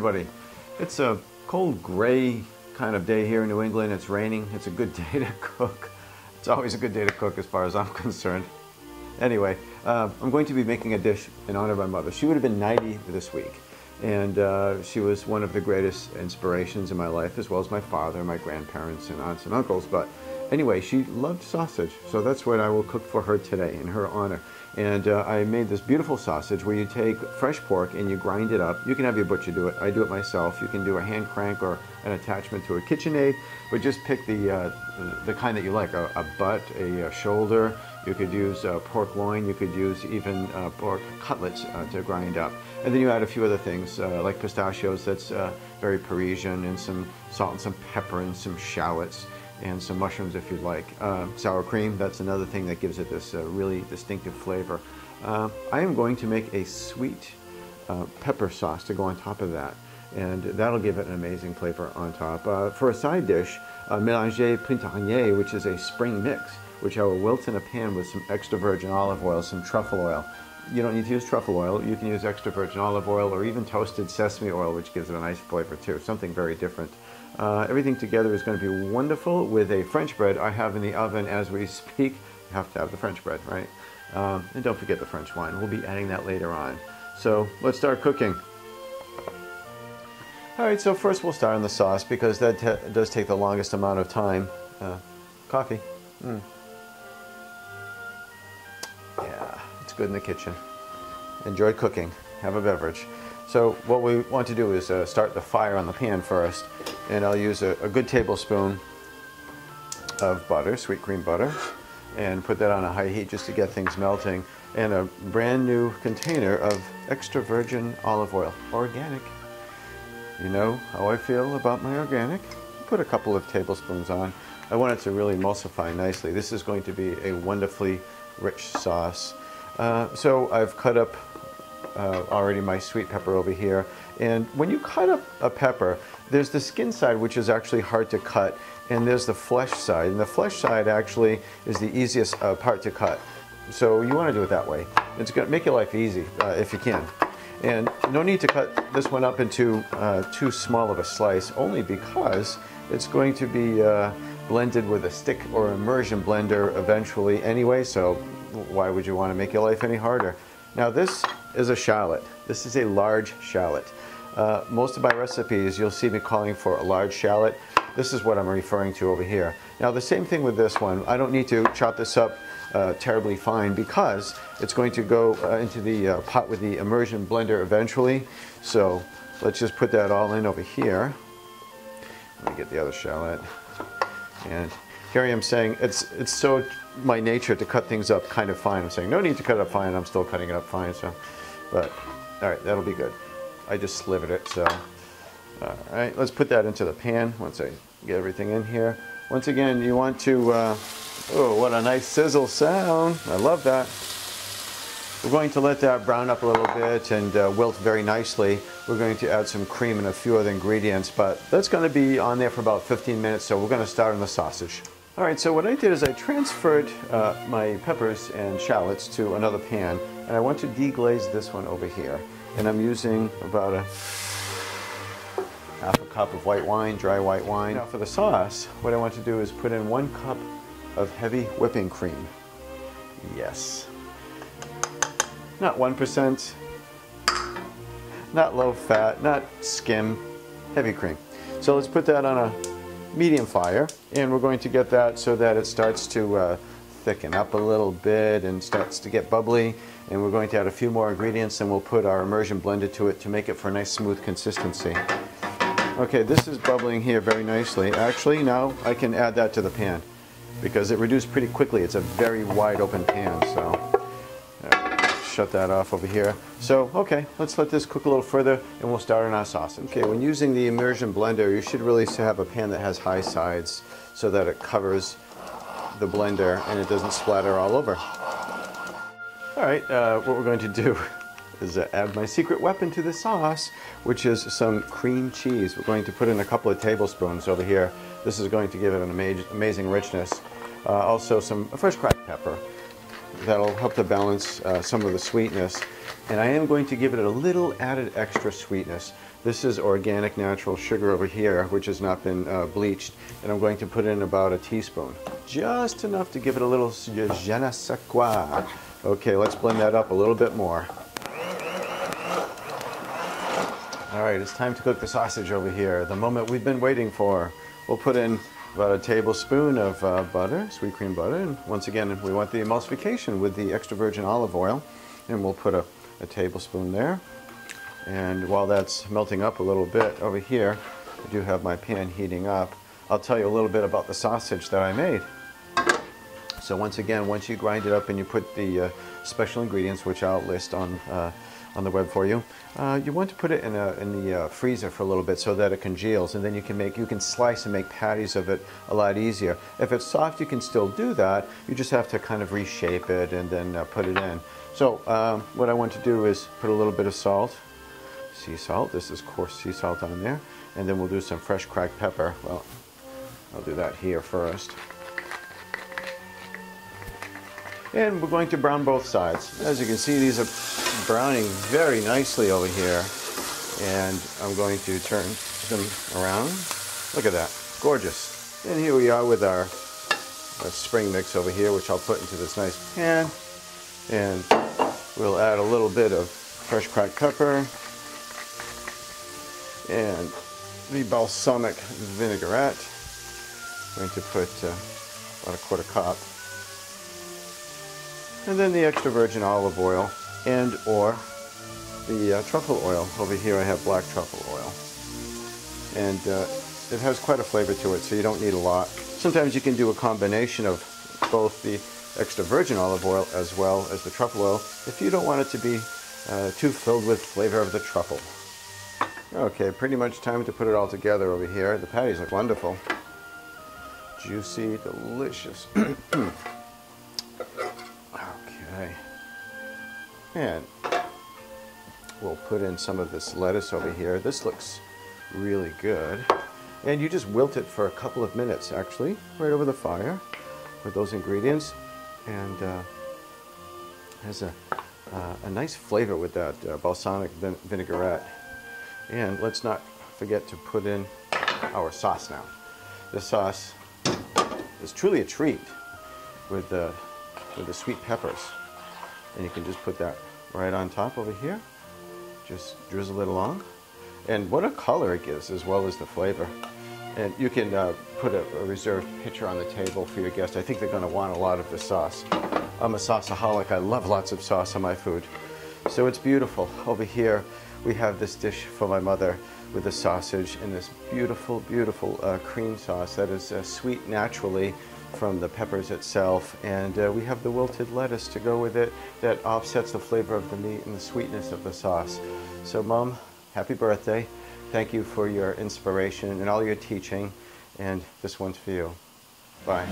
everybody. It's a cold, gray kind of day here in New England. It's raining. It's a good day to cook. It's always a good day to cook as far as I'm concerned. Anyway, I'm going to be making a dish in honor of my mother. She would have been 90 this week. And she was one of the greatest inspirations in my life, as well as my father, my grandparents, and aunts and uncles. But anyway, she loved sausage, so that's what I will cook for her today in her honor. And I made this beautiful sausage where you take fresh pork and you grind it up. You can have your butcher do it. I do it myself. You can do a hand crank or an attachment to a KitchenAid, but just pick the kind that you like, a butt, a shoulder. You could use pork loin. You could use even pork cutlets to grind up. And then you add a few other things like pistachios, that's very Parisian, and some salt and some pepper and some shallots and some mushrooms if you'd like. Sour cream, that's another thing that gives it this really distinctive flavor. I am going to make a sweet pepper sauce to go on top of that, and that'll give it an amazing flavor on top. For a side dish, mélanger printanier, which is a spring mix, which I will wilt in a pan with some extra virgin olive oil, some truffle oil. You don't need to use truffle oil. You can use extra virgin olive oil or even toasted sesame oil, which gives it a nice flavor too, something very different. Everything together is going to be wonderful with a French bread I have in the oven as we speak. You have to have the French bread, right? And don't forget the French wine. We'll be adding that later on. So let's start cooking. All right, so first we'll start on the sauce because that does take the longest amount of time. Coffee. Yeah, it's good in the kitchen. Enjoy cooking. Have a beverage. So what we want to do is start the fire on the pan first, and I'll use a good tablespoon of butter, sweet cream butter, and put that on a high heat just to get things melting, and a brand new container of extra virgin olive oil, organic. You know how I feel about my organic. Put a couple of tablespoons on. I want it to really emulsify nicely. This is going to be a wonderfully rich sauce. So I've cut up already my sweet pepper over here, and when you cut up a pepper, there's the skin side, which is actually hard to cut, and there's the flesh side, and the flesh side actually is the easiest part to cut. So you want to do it that way. It's going to make your life easy if you can. And no need to cut this one up into too small of a slice, only because it's going to be blended with a stick or immersion blender eventually anyway, so why would you want to make your life any harder? Now this is a shallot. This is a large shallot. Most of my recipes you'll see me calling for a large shallot. This is what I'm referring to over here. Now the same thing with this one. I don't need to chop this up terribly fine because it's going to go into the pot with the immersion blender eventually. So let's just put that all in over here. Let me get the other shallot. And here I am saying it's so my nature to cut things up kind of fine. I'm saying no need to cut it up fine. I'm still cutting it up fine. So, but all right, that'll be good. I just slivered it. So, all right, let's put that into the pan once I get everything in here. Once again, you want to. Oh, what a nice sizzle sound! I love that. We're going to let that brown up a little bit and wilt very nicely. We're going to add some cream and a few other ingredients, but that's going to be on there for about 15 minutes, so we're going to start on the sausage. All right, so what I did is I transferred my peppers and shallots to another pan, and I want to deglaze this one over here. And I'm using about half a cup of white wine, dry white wine. Now for the sauce, what I want to do is put in 1 cup of heavy whipping cream. Yes. Not 1%, not low fat, not skim, heavy cream. So let's put that on a medium fire, and we're going to get that so that it starts to thicken up a little bit and starts to get bubbly. And we're going to add a few more ingredients, and we'll put our immersion blender to it to make it for a nice smooth consistency. Okay, this is bubbling here very nicely. Actually, now I can add that to the pan because it reduced pretty quickly. It's a very wide open pan, so shut that off over here. So, okay, let's let this cook a little further and we'll start on our sausage. Okay, when using the immersion blender, you should really have a pan that has high sides so that it covers the blender and it doesn't splatter all over. All right, what we're going to do is add my secret weapon to the sauce, which is some cream cheese. We're going to put in a couple of tablespoons over here. This is going to give it an amazing richness. Also some fresh cracked pepper. That'll help to balance some of the sweetness. And I am going to give it a little added extra sweetness. This is organic natural sugar over here, which has not been bleached, and I'm going to put in about a teaspoon. Just enough to give it a little je ne sais quoi. Okay, let's blend that up a little bit more. All right, it's time to cook the sausage over here, the moment we've been waiting for. We'll put in about a tablespoon of butter, sweet cream butter, and once again, we want the emulsification with the extra virgin olive oil, and we'll put a tablespoon there. And while that's melting up a little bit over here, I do have my pan heating up. I'll tell you a little bit about the sausage that I made. So once again, once you grind it up and you put the special ingredients, which I'll list on the web for you, you want to put it in the freezer for a little bit so that it congeals, and then you can slice and make patties of it a lot easier. If it's soft, you can still do that. You just have to kind of reshape it and then put it in. So what I want to do is put a little bit of salt. Sea salt, this is coarse sea salt on there, and then we'll do some fresh cracked pepper. Well, I'll do that here first. And we're going to brown both sides. As you can see, these are browning very nicely over here, and I'm going to turn them around. Look at that, gorgeous. And here we are with our spring mix over here, which I'll put into this nice pan, and we'll add a little bit of fresh cracked pepper and the balsamic vinaigrette. I'm going to put about a quarter cup. And then the extra virgin olive oil and or the truffle oil. Over here I have black truffle oil. And it has quite a flavor to it, so you don't need a lot. Sometimes you can do a combination of both the extra virgin olive oil as well as the truffle oil if you don't want it to be too filled with flavor of the truffle. Okay, pretty much time to put it all together over here. The patties look wonderful. Juicy, delicious. Okay. And we'll put in some of this lettuce over here. This looks really good. And you just wilt it for a couple of minutes, actually, right over the fire with those ingredients. And has a nice flavor with that balsamic vinaigrette. And let's not forget to put in our sauce now. This sauce is truly a treat with the sweet peppers. And you can just put that right on top over here. Just drizzle it along. And what a color it gives, as well as the flavor. And you can put a reserved pitcher on the table for your guests. I think they're going to want a lot of the sauce. I'm a sauceaholic. I love lots of sauce on my food. So it's beautiful. Over here, we have this dish for my mother with the sausage and this beautiful, beautiful cream sauce that is sweet naturally from the peppers itself. And we have the wilted lettuce to go with it that offsets the flavor of the meat and the sweetness of the sauce. So, Mom, happy birthday. Thank you for your inspiration and all your teaching. And this one's for you. Bye.